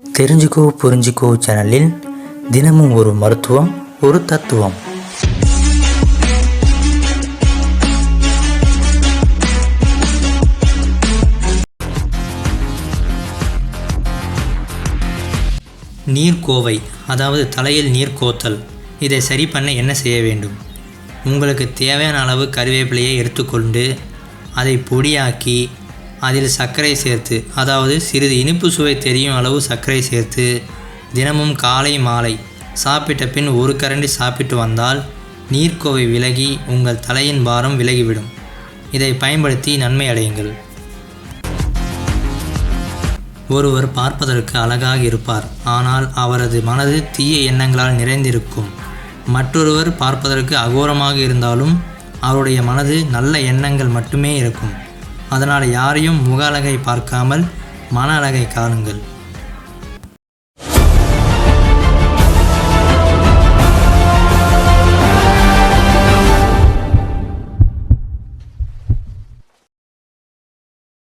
தெரிஞ்சுக்கோ புரிஞ்சுக்கோ சேனலில் தினமும் ஒரு மருத்துவம், ஒரு தத்துவம். நீர்க்கோவை, அதாவது தலையில் நீர் கோத்தல். இதை சரி பண்ண என்ன செய்ய வேண்டும்? உங்களுக்கு தேவையான அளவு கறிவேப்பிலையை எடுத்துக்கொண்டு அதை பொடியாக்கி அதில் சர்க்கரை சேர்த்து, அதாவது சிறிது இனிப்பு சுவை தெரியும் அளவு சர்க்கரை சேர்த்து தினமும் காலை மாலை சாப்பிட்ட பின் ஒரு கரண்டி சாப்பிட்டு வந்தால் நீர்க்கோவை விலகி உங்கள் தலையின் பாரம் விலகிவிடும். இதை பயன்படுத்தி நன்மை அடையுங்கள். ஒருவர் பார்ப்பதற்கு அழகாக இருப்பார், ஆனால் அவரது மனது தீய எண்ணங்களால் நிறைந்திருக்கும். மற்றொருவர் பார்ப்பதற்கு அகோரமாக இருந்தாலும் அவருடைய மனது நல்ல எண்ணங்கள் மட்டுமே இருக்கும். அதனால் யாரையும் முக அழகை பார்க்காமல் மன அழகை காணுங்கள்.